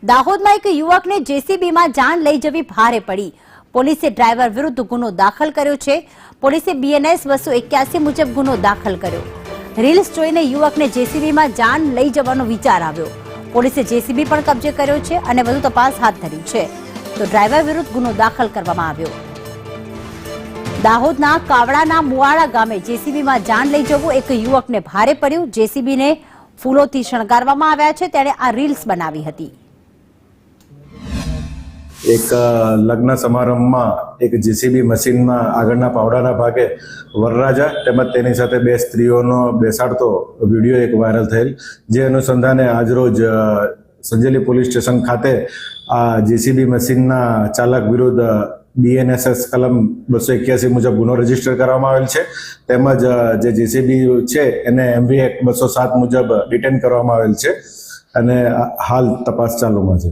દાહોદમાં એક યુવકને જેસીબીમાં જાન લઈ જવી ભારે પડી. પોલીસે ડ્રાઈવર વિરુદ્ધ ગુનો દાખલ કર્યો છે. પોલીસે બીએનએસ 281 મુજબ ગુનો દાખલ કર્યો. રીલ્સ જોઈને યુવકને જેસીબીમાં જાન લઈ જવાનો વિચાર આવ્યો. પોલીસે જેસીબી પણ કબજે કર્યો છે અને વધુ તપાસ હાથ ધરી છે. તો ડ્રાઈવર વિરુદ્ધ ગુનો દાખલ કરવામાં આવ્યો. દાહોદના કાવડાના મુવાડા ગામે જેસીબીમાં જાન લઈ જવું એક યુવકને ભારે પડ્યું. જેસીબીને ફૂલોથી શણગારવામાં આવ્યા છે. તેણે આ રીલ્સ બનાવી હતી. એક લગ્ન સમારંભમાં એક જેસીબી મશીનમાં આગળના પાવડાના ભાગે વરરાજા તેમજ તેની સાથે બે સ્ત્રીઓનો બેસાડતો વિડીયો એક વાયરલ થયેલ, જે અનુસંધાને આજરોજ સંજેલી પોલીસ સ્ટેશન ખાતે આ જેસીબી મશીનના ચાલક વિરુદ્ધ બીએનએસએસ કલમ 281 મુજબ ગુનો રજીસ્ટર કરવામાં આવેલ છે. તેમજ જે જેસીબી છે એને MV એક્ટ 207 મુજબ ડિટેન કરવામાં આવેલ છે અને હાલ તપાસ ચાલુમાં છે.